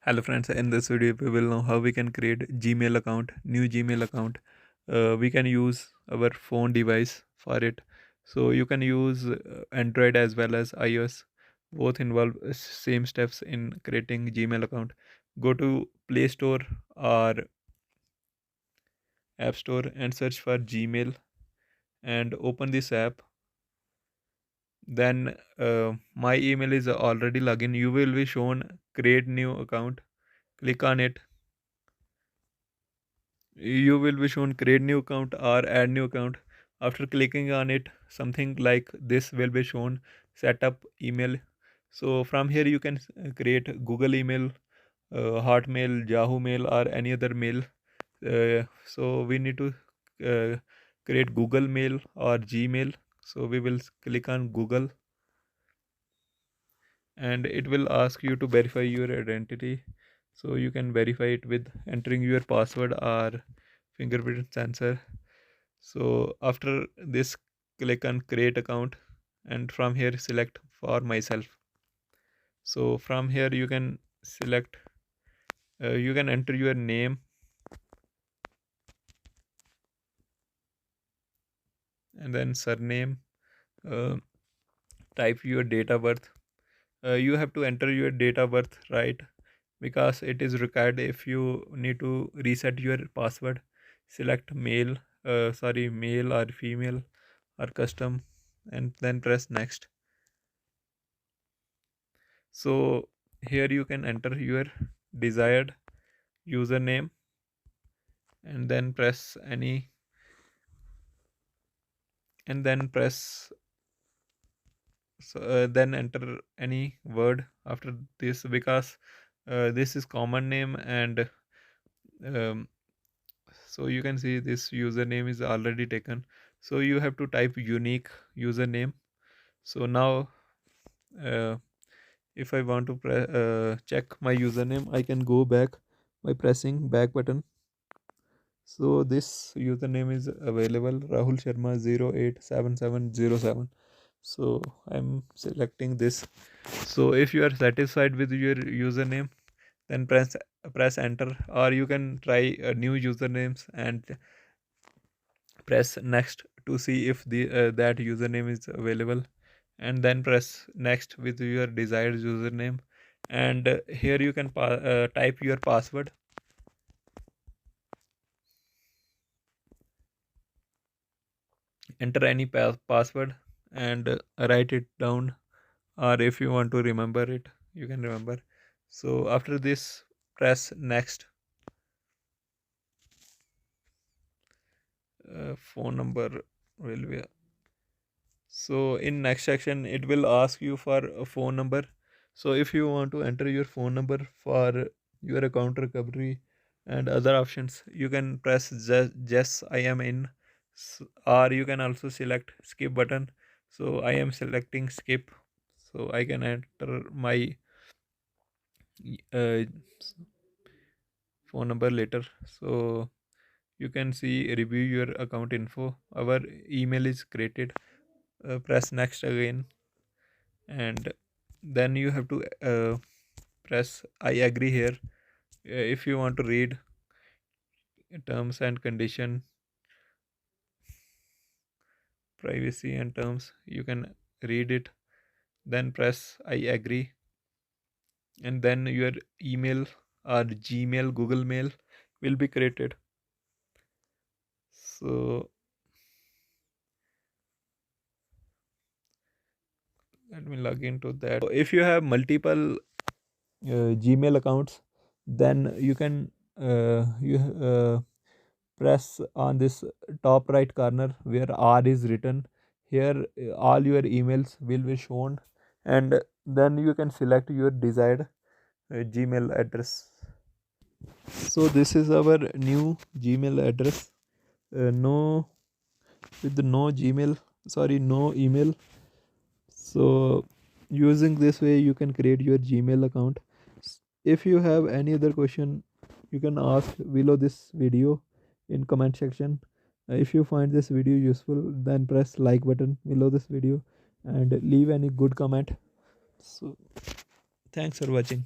Hello friends, in this video we will know how we can create Gmail account, new Gmail account. We can use our phone device for it. So you can use Android as well as iOS. Both involve same steps in creating Gmail account. Go to Play Store or App Store and search for Gmail and open this app. Then my email is already login. You will be shown create new account. Click on it. You will be shown create new account or add new account. After clicking on it, something like this will be shown, set up email. So from here you can create Google email, Hotmail, Yahoo mail, or any other mail. So we need to uh, create Google mail or Gmail. So we will click on Google and it will ask you to verify your identity. So you can verify it with entering your password or fingerprint sensor. So after this, click on create account and from here select for myself. So from here you can select, you can enter your name and then surname, uh, type your date of birth. You have to enter your date of birth right, because it is required if you need to reset your password. Select male or female or custom and then press next. So here you can enter your desired username and then press any, and then press, then enter any word after this, because this is common name. And um, so you can see this username is already taken, so you have to type unique username. So now uh, if I want to check my username, I can go back by pressing back button. So this username is available, Rahul Sharma 087707. So I'm selecting this. So if you are satisfied with your username, then press enter, or you can try new usernames and press next to see if the that username is available, and then press next with your desired username. And here you can type your password. Enter any password and write it down, or if you want to remember it, you can remember. So after this, press next. Phone number will be, so in next section it will ask you for a phone number. So if you want to enter your phone number for your account recovery and other options, you can press yes I am in. Or you can also select skip button. So I am selecting skip, so I can enter my uh, phone number later. So you can see review your account info, our email is created. Press next again, and then you have to press I agree here. If you want to read terms and condition, privacy and terms, you can read it, then press I agree, and then your email or Gmail, Google mail will be created. So let me log into that. So if you have multiple Gmail accounts, then you can you press on this top right corner where R is written. Here all your emails will be shown, and then you can select your desired Gmail address. So this is our new Gmail address. No, with no Gmail, sorry, no email. So using this way you can create your Gmail account. If you have any other question, you can ask below this video in comment section. If you find this video useful, then press like button below this video and leave any good comment. So thanks for watching.